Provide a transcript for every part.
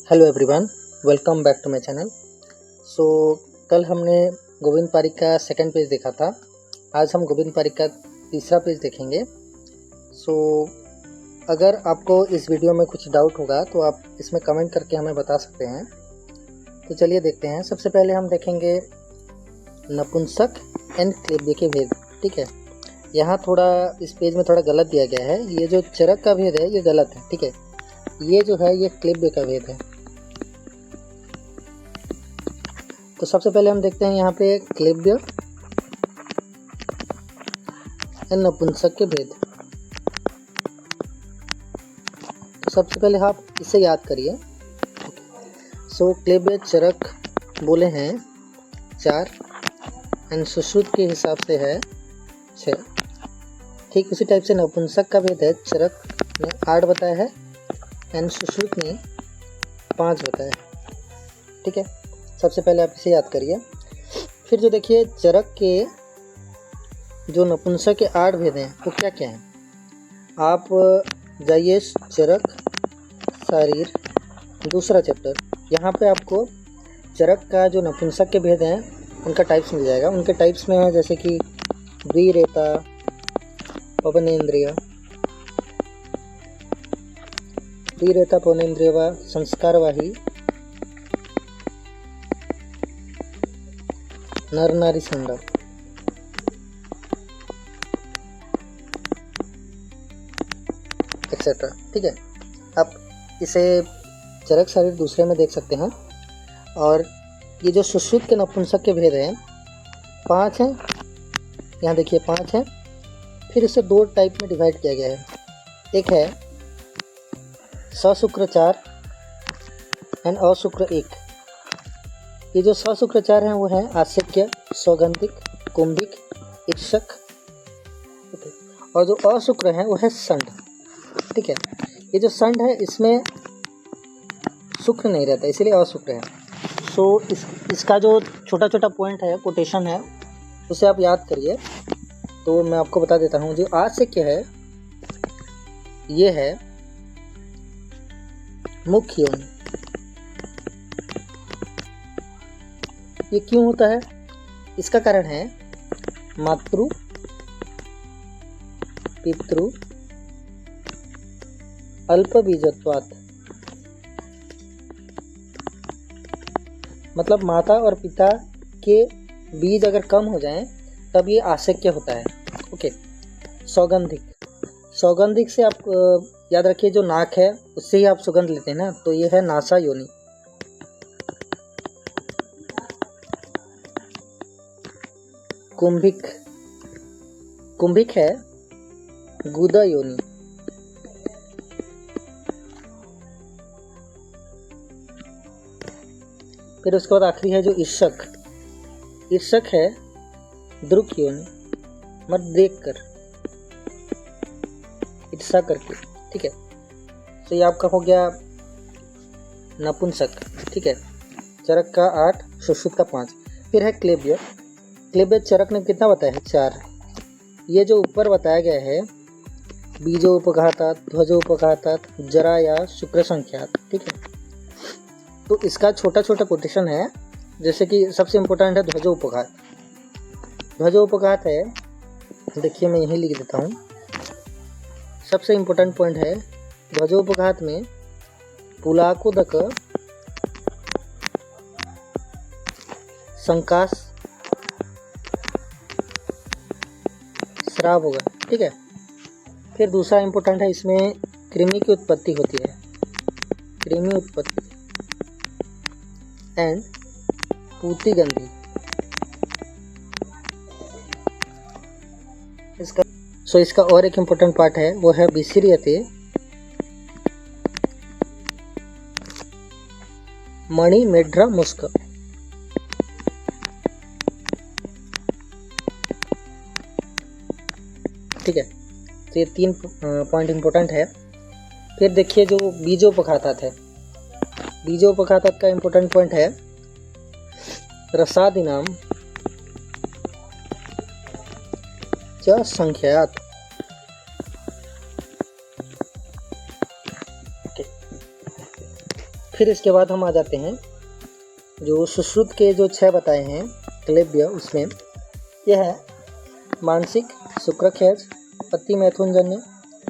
Hello everyone, welcome back to my channel. So कल हमने गोविंद पारिक का सेकंड पेज देखा था। आज हम गोविंद पारिक का तीसरा पेज देखेंगे। सो अगर आपको इस वीडियो में कुछ डाउट होगा तो आप इसमें कमेंट करके हमें बता सकते हैं। तो चलिए देखते हैं। सबसे पहले हम देखेंगे नपुंसक एंड क्लेब्य के भेद। ठीक है, यहाँ थोड़ा इस पेज में थोड़ा गलत दिया गया है। ये जो चरक का भेद है ये गलत है। ठीक है, ये जो है ये क्लेब्य का भेद है। तो सबसे पहले हम देखते हैं यहाँ पे क्लेब्य एंड नपुंसक के भेद। तो सबसे पहले आप इसे याद करिए। सो क्लेब्य चरक बोले हैं 4 एंड सुश्रुत के हिसाब से है 6। ठीक उसी टाइप से नपुंसक का भेद है, चरक ने 8 बताया है एंड सुश्रुत ने 5 बताया है। ठीक है, सबसे पहले आप इसे याद करिए। फिर जो देखिए चरक के जो नपुंसक के 8 भेद हैं वो क्या क्या हैं। आप जाइए चरक शारीर दूसरा चैप्टर, यहाँ पे आपको चरक का जो नपुंसक के भेद हैं उनका टाइप्स मिल जाएगा। उनके टाइप्स में है जैसे कि द्विरेता, पवनेन्द्रिय, द्विरेता पवनेन्द्रिय व संस्कारवाही, नर नारी संड। एक्सेट्रा। ठीक है, आप इसे चरक शरीर दूसरे में देख सकते हैं। और ये जो सुश्रुत के नपुंसक के भेद हैं 5 हैं, यहाँ देखिए 5 हैं। फिर इसे 2 टाइप में डिवाइड किया गया है। एक है सशुक्र 4 एंड अशुक्र 1। ये जो सशुक्र 4 हैं वो हैं आस्यक्य, सौगंधिक, कुंभिक, ईर्षक। और जो अशुक्र हैं वो है संड। ठीक है, ये जो संड है इसमें शुक्र नहीं रहता, इसीलिए अशुक्र है। सो इसका जो छोटा छोटा पॉइंट है, कोटेशन है, उसे आप याद करिए। तो मैं आपको बता देता हूँ। जो आस्यक्य है ये है मुख्य योनि। ये क्यों होता है? इसका कारण है मातृ पितृ अल्प बीजत्वात्। मतलब माता और पिता के बीज अगर कम हो जाएं तब ये आशक्य होता है। ओके। सौगंधिक, सौगंधिक से आप याद रखिए जो नाक है उससे ही आप सुगंध लेते हैं ना, तो ये है नासा योनि। कुंभिक, कुंभिक है गुदा योनि। फिर उसके बाद आखिरी है जो ईर्षक, ईर्षक है द्रुक योनि। मत देख कर, ईर्षा करके। ठीक है, तो ये आपका हो गया नपुंसक। ठीक है, चरक का 8, सुश्रुत का 5। फिर है क्लेब्य। क्लेब्य चरक ने कितना बताया है? 4। ये जो ऊपर बताया गया है बीजोपघातात, ध्वजोपघातात, जरा या शुक्र संख्यात। ठीक है, तो इसका छोटा छोटा कोटेशन है। जैसे कि सबसे इम्पोर्टेंट है ध्वजोपघात। ध्वजोपघात है, देखिए मैं यही लिख देता हूँ। सबसे इम्पोर्टेंट पॉइंट है ध्वजोपघात में पुलाकोदक संकाश श्राव होगा। ठीक है, फिर दूसरा इम्पोर्टेंट है, इसमें कृमि की उत्पत्ति होती है, कृमि उत्पत्ति एंड पूतिगंधी। इसका और एक इम्पोर्टेंट पार्ट है वो है विसिर्यते मणि मेढ्रा मुस्क। ठीक है, तो ये 3 पॉइंट इम्पोर्टेंट है। फिर देखिए जो बीजोपघातात है, बीजोपघातात का इम्पोर्टेंट पॉइंट है रसादीनाम च संख्यात। फिर इसके बाद हम आ जाते हैं जो सुश्रुत के जो 6 बताए हैं क्लेब्य, उसमें यह है मानसिक, शुक्रक्षयज, पति मैथुनजन्य,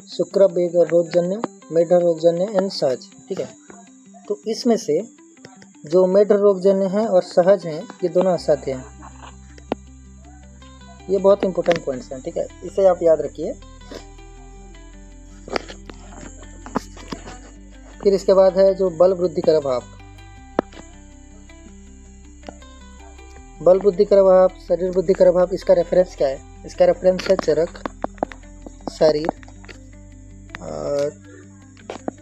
शुक्र बेग रोगजन्य, मेढ रोगजन्य एंड सहज। ठीक है, तो इसमें से जो मेढ रोगजन्य है और सहज हैं ये दोनों असाध्य हैं। ये बहुत इंपॉर्टेंट पॉइंट्स हैं। ठीक है, इसे आप याद रखिए। फिर इसके बाद है जो बल वृद्धि कर भाव। बल वृद्धि कर भाव, शरीर वृद्धि कर भाव, इसका रेफरेंस क्या है? इसका रेफरेंस है चरक, शरीर और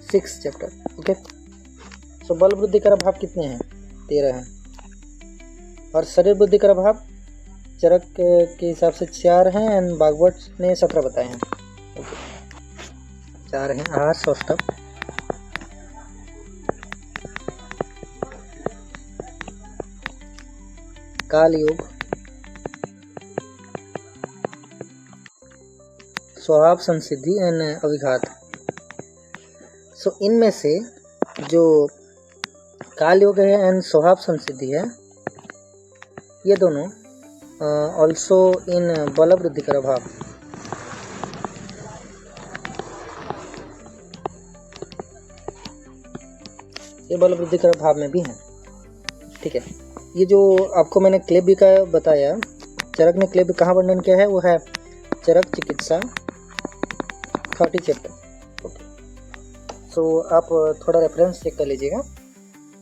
6 चैप्टर। ओके, सो बल वृद्धि कर भाव कितने हैं? 13 हैं। और शरीर वृद्धि कर भाव चरक के हिसाब से 4 हैं एंड भागवत ने 17 बताए हैं। ओके, 4 हैं। आहार, सौष्ठव, काल योग, स्वभाव संसिद्धि एंड अभिघात। सो इनमें से जो काल योग है एंड स्वभाव संसिद्धि है, ये दोनों ऑल्सो इन बल वृद्धि कर भाव। ये बल वृद्धि कर भाव में भी हैं। ठीक है, ये जो आपको मैंने क्लेब्य का बताया, चरक ने क्लेब्य कहाँ वर्णन किया है? वो है चरक चिकित्सा 30 चैप्टर। ओके, सो आप थोड़ा रेफरेंस चेक कर लीजिएगा।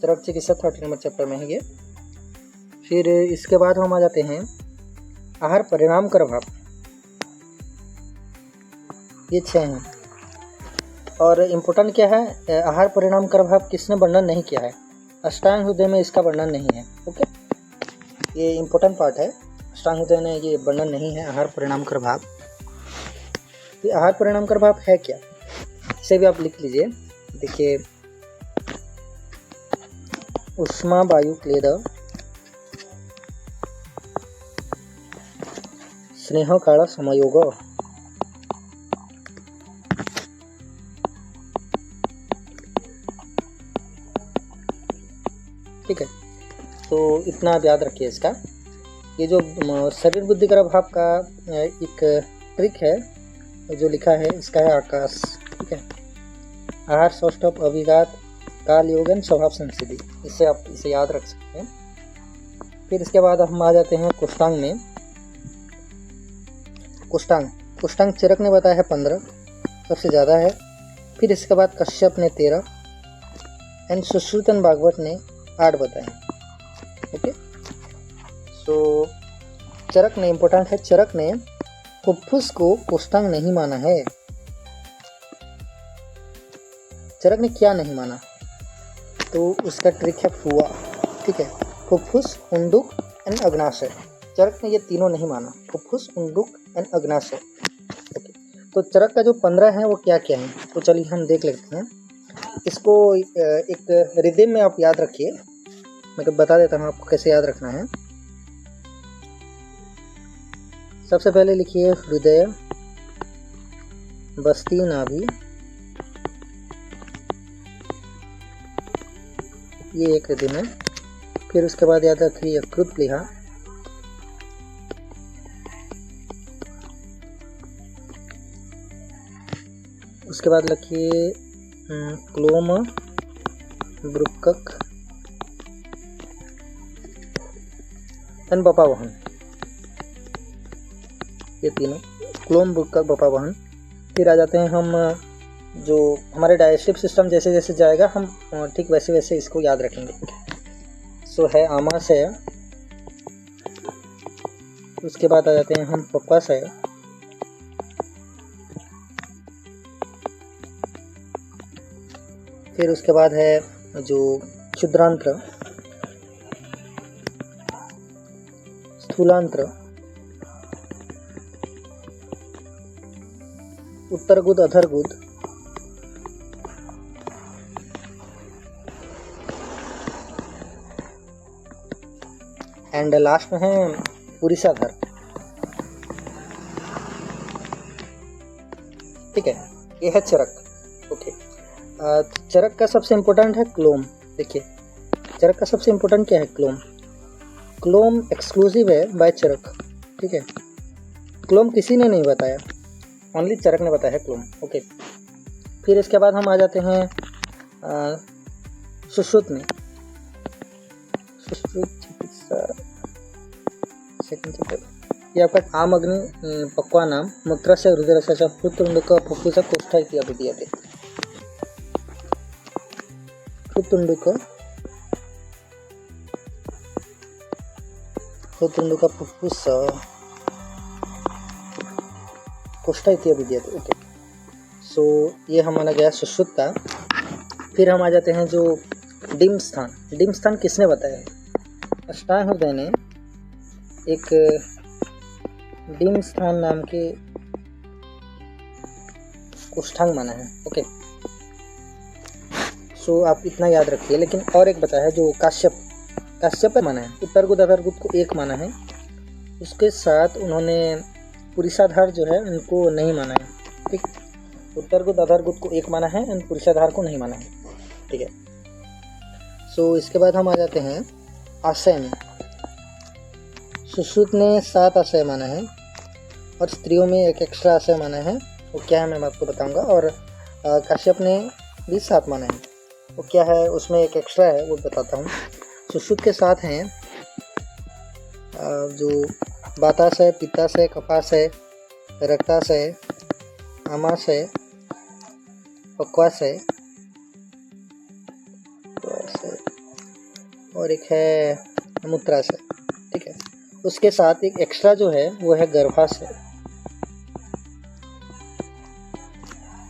चरक चिकित्सा 30 नंबर चैप्टर में है ये। फिर इसके बाद हम आ जाते हैं आहार परिणाम कर भाव। ये 6 हैं। और इम्पोर्टेंट क्या है? आहार परिणाम कर भाव किसने वर्णन नहीं किया है? अष्टांग हृदय में इसका वर्णन नहीं है। ओके, ये इम्पोर्टेंट पार्ट है। अष्टांग हृदय में ये वर्णन नहीं है आहार परिणाम कर भाव। ये आहार परिणाम कर भाव है क्या, इसे भी आप लिख लीजिए। देखिए, उष्मा वायु क्लेद स्नेह काल समयोग। ठीक है, तो इतना आप याद रखिए इसका। ये जो शरीर बुद्धि कर भाव का एक ट्रिक है जो लिखा है, इसका है आकाश। ठीक है, आहार, सौष्ठव, अभिघात, काल योग एंड स्वभाव संसिद्धि। इससे आप इसे याद रख सकते हैं। फिर इसके बाद हम आ जाते हैं कुष्ठांग में। कुष्ठांग चरक ने बताया है 15, सबसे ज़्यादा है। फिर इसके बाद कश्यप ने 13 एंड सुश्रुत एंड भागवत ने 8 बताए। ओके, सो चरक ने, इम्पोर्टेंट है, चरक ने फुफ्फुस को कुष्ठांग नहीं माना है। चरक ने क्या नहीं माना? तो उसका ट्रिक है फुआ। ठीक है, फुफ्फुस, उंडुक एंड अग्नाशय। चरक ने ये तीनों नहीं माना, फुफ्फुस, उंडुक एंड अग्नाशय। ओके, तो चरक का जो 15 है वो क्या क्या है? तो चलिए हम देख लेते हैं। इसको एक रिदम में आप याद रखिए। मैं बता देता हूँ आपको कैसे याद रखना है। सबसे पहले लिखिए हृदय, बस्ती, नाभि, ये एक रिदम है। फिर उसके बाद याद रखिए यकृत, प्लीहा, उसके बाद लिखिए क्लोम, वृक्कक एंड बपावहन। ये तीनों, क्लोम, वृक्कक, बपावहन। फिर आ जाते हैं हम, जो हमारे डाइजेस्टिव सिस्टम जैसे जैसे जाएगा हम ठीक वैसे वैसे इसको याद रखेंगे। सो है आमाशय। उसके बाद आ जाते हैं हम पक्वाशय। फिर उसके बाद है जो क्षुद्रांत्र, स्थूलांत्र, उत्तरगुद, अधरगुद, एंड लास्ट में है पुरीसाधर। ठीक है, ये है चरक। ओके, चरक का सबसे इम्पोर्टेंट है क्लोम। देखिए चरक का सबसे इम्पोर्टेंट क्या है, क्लोम। क्लोम एक्सक्लूसिव है बाय चरक, ठीक है। क्लोम किसी ने नहीं बताया, ओनली चरक ने बताया है क्लोम। ओके, फिर इसके बाद हम आ जाते हैं सुश्रुत में। सुश्रुत चिकित्सा सेकंड चैप्टर, ये आपका आम अग्नि पक्वा नाम मूत्रस्य हृदयरसस्य हृत्तुण्डक फुफ्फुस कोष्ठ इति अभिधीयते। हृत्तुण्डक फुफ्फुस कोष्ठ इति अभिधीयते। ओके, सो ये हमारा गया सुश्रुत का। फिर हम आ जाते हैं जो डिम स्थान। डिम स्थान किसने बताया है? अष्टांग हृदय ने एक डिम स्थान नाम के कोष्ठांग माना है। ओके, सो आप इतना याद रखिए। लेकिन और एक बताया है जो काश्यप माना है, उत्तर गुद अधर गुद को एक माना है। उसके साथ उन्होंने पुरुषाधार जो है उनको नहीं माना है, ठीक। उत्तर गुद अधर गुद को एक माना है एंड पुरुषाधार को नहीं माना है, ठीक है। सो इसके बाद हम आ जाते हैं आशय में। सुश्रुत ने 7 आशय माना है और स्त्रियों में एक एक्स्ट्रा आशय माना है, वो क्या है मैं आपको बताऊंगा। और काश्यप ने भी 7 माना है, वो क्या है, उसमें एक एक्स्ट्रा है वो बताता हूँ। सुश्रुत के साथ हैं जो वाताशय, पित्ताशय, कफाशय, रक्ताशय, आमाशय, पक्वाशय और एक है मूत्राशय, ठीक है। उसके साथ एक एक्स्ट्रा जो है वो है गर्भाशय,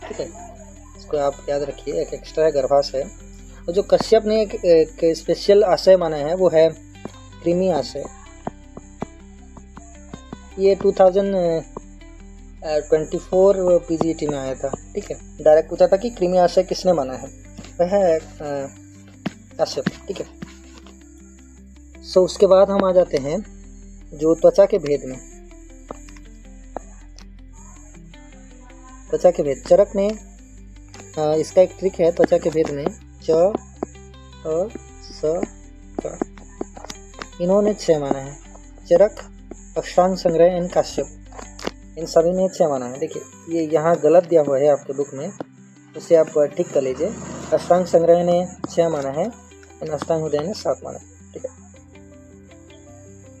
ठीक है। इसको आप याद रखिए, एक एक्स्ट्रा है गर्भाशय। और जो कश्यप ने एक स्पेशल आशय माना है वो है कृमि आशय। ये 2024 पीजीटी में आया था, ठीक है। डायरेक्ट पूछा था कि कृमि आशय किसने माना है, वह है कश्यप, ठीक है। सो उसके बाद हम आ जाते हैं जो त्वचा के भेद में। त्वचा के भेद, चरक ने इसका एक ट्रिक है त्वचा के भेद में, च अ स क, इन्होंने 6 माना है। चरक, अष्टांग संग्रह एंड काश्यप, इन सभी ने 6 माना है। देखिए ये यहाँ गलत दिया हुआ है आपके बुक में, उसे आप ठीक कर लीजिए। अष्टांग संग्रह ने 6 माना है एंड अष्टांग हृदय ने 7 माना है, ठीक है।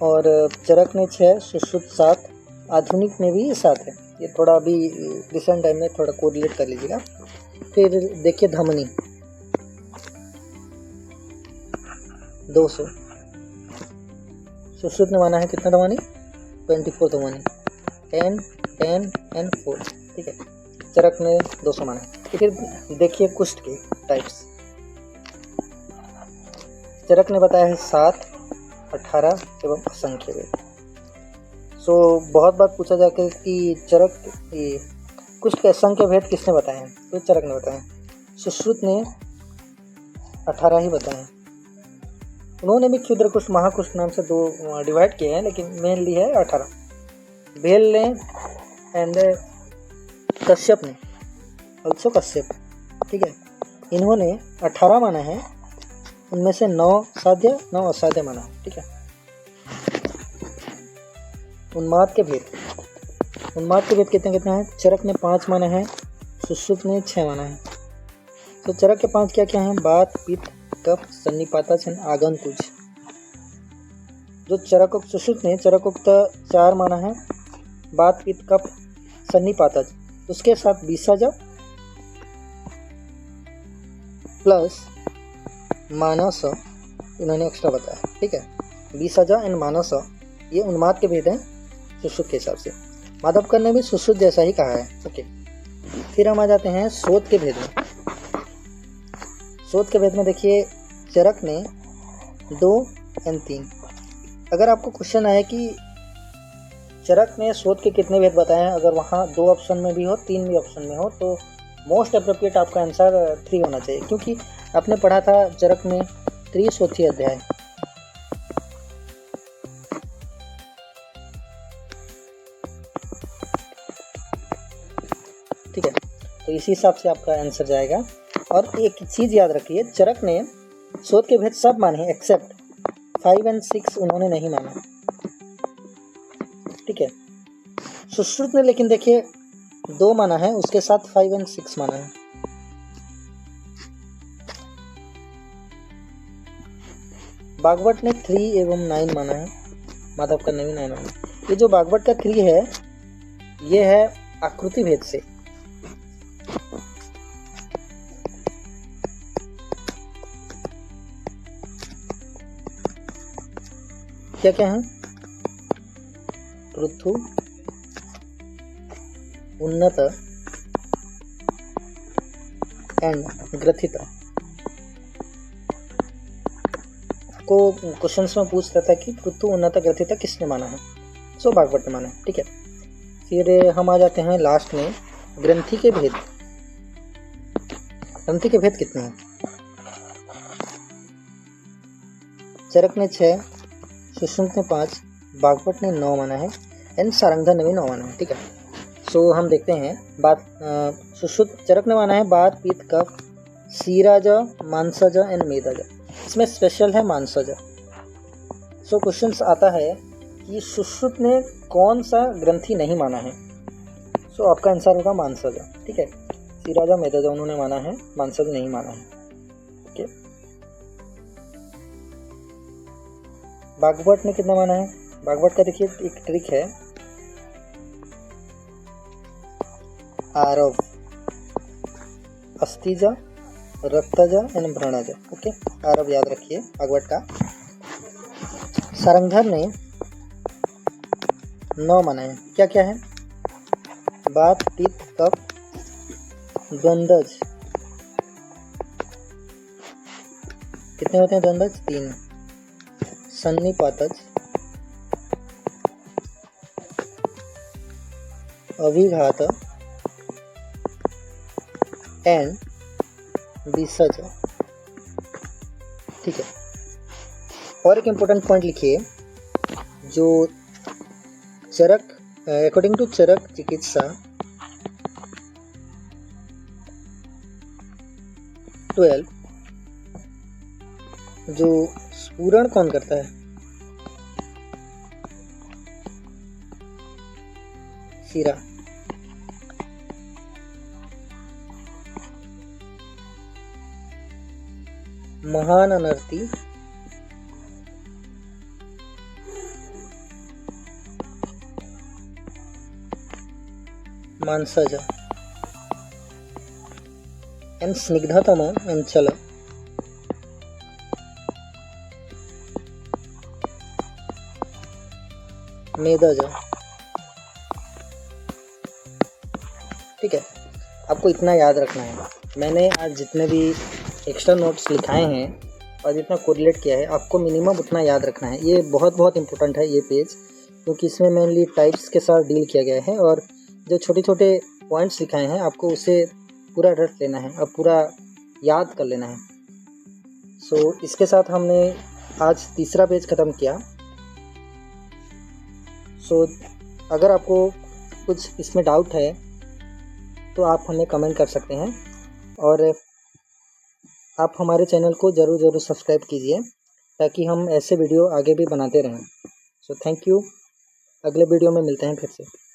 और चरक ने 6, सुश्रुत 7, आधुनिक में भी 7 है। ये थोड़ा अभी रिसेंट टाइम में थोड़ा कोरिलेट कर लीजिएगा। फिर देखिए धमनी 200, सुश्रुत ने माना है कितना धमनी, 24 धमनी, 10 एंड 4, ठीक है। चरक ने 200 माना है। फिर देखिए कुष्ठ के टाइप्स। चरक ने बताया है 7, 18 एवं असंख्य वेद। सो बहुत बार पूछा जाकर कि चरक कुष्ठ के असंख्य भेद किसने बताए हैं, तो चरक ने बताए। सुश्रुत ने 18 ही बताए। उन्होंने भी क्षुद्र कुष्ठ महाकुष्ठ नाम से 2 डिवाइड किए हैं, लेकिन मेनली है 18। भेल ने एंड कश्यप ने, ऑल्सो कश्यप, ठीक है, इन्होंने 18 माना है। उनमें से 9 साध्य 9 असाध्य माना है, ठीक है। उन्माद के भेद कितने हैं? चरक ने 5 माना है, सुश्रुत ने 6 माना है। तो चरक के 5 क्या क्या हैं? बात, पित्त, कफ, सन्निपातज, आगंतुज। जो सुश्रुत ने चरकोक्त 4 माना है, बात, पित्त, कफ, सन्निपातज, उसके साथ बीसज प्लस मानस इन्होंने एक्स्ट्रा बताया, ठीक है। बीसज एंड मानस ये उन्माद के भेद हैं सुश्रुत के हिसाब से। माधवकर ने भी सुश्रुत जैसा ही कहा है, ओके। फिर हम आ जाते हैं शोध के भेद में। शोध के भेद में देखिए चरक ने 2 एंड 3। अगर आपको क्वेश्चन आए कि चरक ने शोध के कितने भेद बताए हैं, अगर वहाँ 2 ऑप्शन में भी हो 3 भी ऑप्शन में हो, तो मोस्ट अप्रोप्रिएट आपका आंसर 3 होना चाहिए, क्योंकि आपने पढ़ा था चरक में 3 अध्याय। ठीक है, तो इसी हिसाब से आपका आंसर जाएगा। और एक चीज़ याद रखिए, चरक ने शोध के भेद सब माने एक्सेप्ट 5 और 6 उन्होंने नहीं माना, ठीक है। सुश्रुत ने लेकिन देखिए 2 माना है, उसके साथ 5 और 6 माना है। बागवट ने 3 एवं 9 माना है, माधव का 9 माना है। ये जो बागवट का 3 है ये है आकृति भेद से, क्या क्या है, पृथु, उन्नत एंड ग्रथित को क्वेश्चंस में पूछता था कि पृथु, उन्नत, ग्रथित किसने माना है, सो बागवट ने माना है, ठीक है। फिर हम आ जाते हैं लास्ट में ग्रंथि के भेद। ग्रंथि के भेद कितने हैं? चरक ने 6, सुश्रुत ने 5, बागवट ने 9 माना है एंड सारंगधर ने भी 9 माना है, ठीक है। सो हम देखते हैं बात। सुश्रुत चरक ने माना है बात, पित्त, कफ, सीराज, मांसज एंड मेदज। इसमें स्पेशल है मांसज। सो क्वेश्चंस आता है कि सुश्रुत ने कौन सा ग्रंथि नहीं माना है, सो आपका आंसर होगा मांसज, ठीक है। सीराज, मेदज उन्होंने माना है, मांसज नहीं माना है, ठीक है। बागवट ने कितना माना है? बागवट का देखिए एक ट्रिक है, आरव, अस्थिज, रक्तज एंड भ्रणज, ओके। आरव याद रखिए बागवट का। सारंगधर ने 9 माना है, क्या क्या है? बात, पित्त, कफ, द्वंद्वज। कितने होते हैं द्वंद्वज? 3। सन्निपातज, अभिघात एंड विसर्ज, ठीक है। और एक इम्पोर्टेंट पॉइंट लिखिए, जो चरक अकॉर्डिंग टू चरक चिकित्सा 12 जो स्फुरण कौन करता है? शिरा। महान अनर्थी मांसज एंड स्निग्धतम अंचल मेदज, ठीक है। आपको इतना याद रखना है। मैंने आज जितने भी एक्स्ट्रा नोट्स लिखाए हैं और जितना कोरिलेट किया है, आपको मिनिमम उतना याद रखना है। ये बहुत इंपॉर्टेंट है ये पेज, क्योंकि इसमें मेनली टाइप्स के साथ डील किया गया है और जो छोटे छोटे पॉइंट्स लिखाए हैं आपको उसे पूरा रट लेना है और पूरा याद कर लेना है। सो इसके साथ हमने आज तीसरा पेज ख़त्म किया। सो अगर आपको कुछ इसमें डाउट है तो आप हमें कमेंट कर सकते हैं और आप हमारे चैनल को ज़रूर सब्सक्राइब कीजिए ताकि हम ऐसे वीडियो आगे भी बनाते रहें। So thank you. अगले वीडियो में मिलते हैं फिर से।